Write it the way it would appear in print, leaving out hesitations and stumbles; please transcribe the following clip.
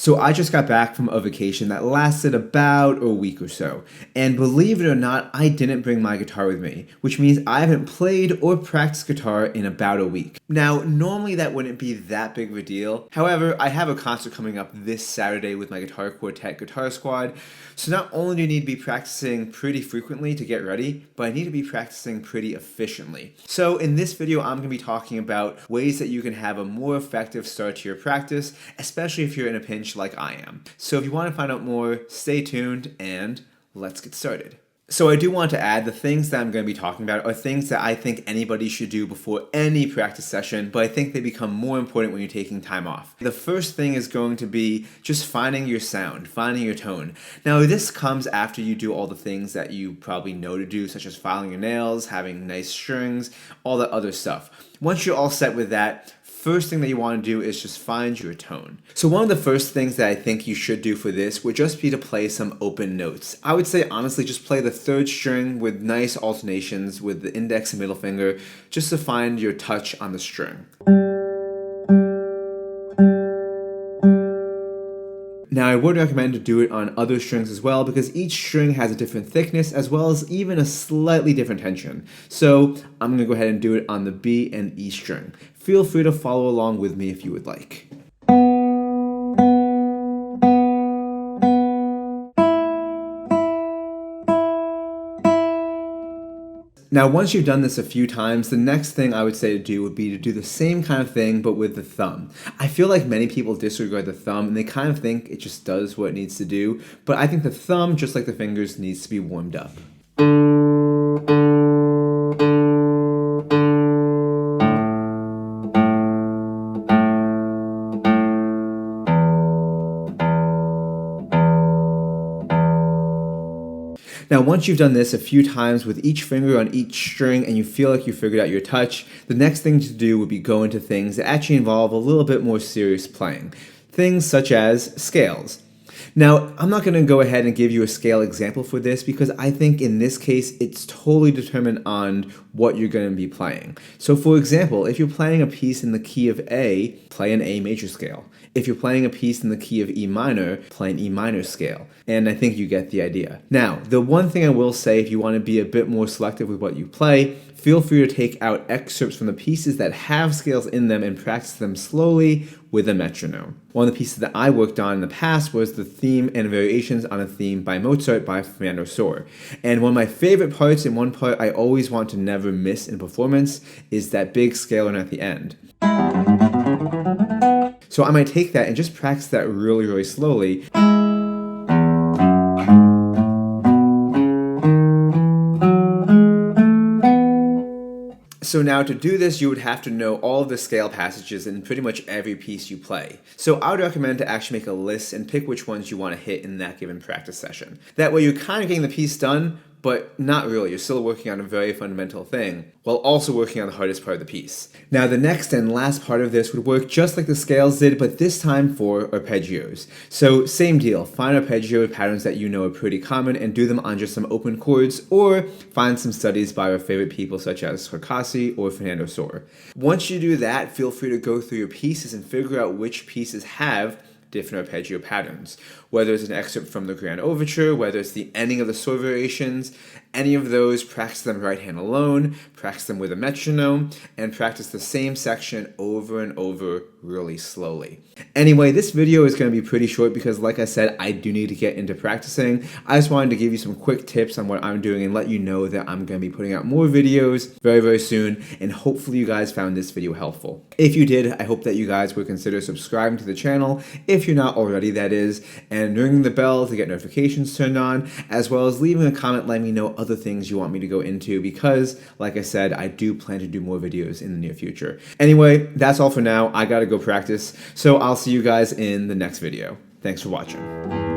So I just got back from a vacation that lasted about a week or so, and believe it or not, I didn't bring my guitar with me, which means I haven't played or practiced guitar in about a week. Now, normally that wouldn't be that big of a deal. However, I have a concert coming up this Saturday with my guitar quartet guitar squad, so not only do I need to be practicing pretty frequently to get ready, but I need to be practicing pretty efficiently. So in this video, I'm going to be talking about ways that you can have a more effective start to your practice, especially if you're in a pinch like I am. So if you want to find out more, stay tuned and let's get started. So I do want to add the things that I'm going to be talking about are things that I think anybody should do before any practice session, but I think they become more important when you're taking time off. The first thing is going to be just finding your sound, finding your tone. Now this comes after you do all the things that you probably know to do, such as filing your nails, having nice strings, all that other stuff. Once you're all set with that, first thing that you want to do is just find your tone. So one of the first things that I think you should do for this would just be to play some open notes. I would say honestly just play the third string with nice alternations with the index and middle finger just to find your touch on the string. Now I would recommend to do it on other strings as well because each string has a different thickness as well as even a slightly different tension. So I'm going to go ahead and do it on the B and E string. Feel free to follow along with me if you would like. Now, once you've done this a few times, the next thing I would say to do would be to do the same kind of thing, but with the thumb. I feel like many people disregard the thumb, and they kind of think it just does what it needs to do, but I think the thumb, just like the fingers, needs to be warmed up. Now, once you've done this a few times with each finger on each string and you feel like you figured out your touch, the next thing to do would be go into things that actually involve a little bit more serious playing. Things such as scales. Now, I'm not going to go ahead and give you a scale example for this because I think in this case, it's totally determined on what you're going to be playing. So for example, if you're playing a piece in the key of A, play an A major scale. If you're playing a piece in the key of E minor, play an E minor scale. And I think you get the idea. Now, the one thing I will say, if you want to be a bit more selective with what you play, feel free to take out excerpts from the pieces that have scales in them and practice them slowly with a metronome. One of the pieces that I worked on in the past was the theme and variations on a theme by Mozart by Fernando Sor. And one of my favorite parts, and one part I always want to never miss in performance, is that big scalar at the end. So I might take that and just practice that really, really slowly. So now to do this, you would have to know all of the scale passages in pretty much every piece you play. So I would recommend to actually make a list and pick which ones you want to hit in that given practice session. That way you're kind of getting the piece done, but not really. You're still working on a very fundamental thing, while also working on the hardest part of the piece. Now the next and last part of this would work just like the scales did, but this time for arpeggios. So same deal, find arpeggio patterns that you know are pretty common and do them on just some open chords, or find some studies by our favorite people such as Hercasi or Fernando Sor. Once you do that, feel free to go through your pieces and figure out which pieces have different arpeggio patterns. Whether it's an excerpt from the Grand Overture, whether it's the ending of the Sor variations, any of those, practice them right hand alone, practice them with a metronome, and practice the same section over and over really slowly. Anyway, this video is going to be pretty short because like I said, I do need to get into practicing. I just wanted to give you some quick tips on what I'm doing and let you know that I'm going to be putting out more videos very, very soon, and hopefully you guys found this video helpful. If you did, I hope that you guys would consider subscribing to the channel, if you're not already, that is, and ringing the bell to get notifications turned on, as well as leaving a comment letting me know other things you want me to go into because, like I said, I do plan to do more videos in the near future. Anyway, that's all for now. I gotta go practice, so I'll see you guys in the next video. Thanks for watching.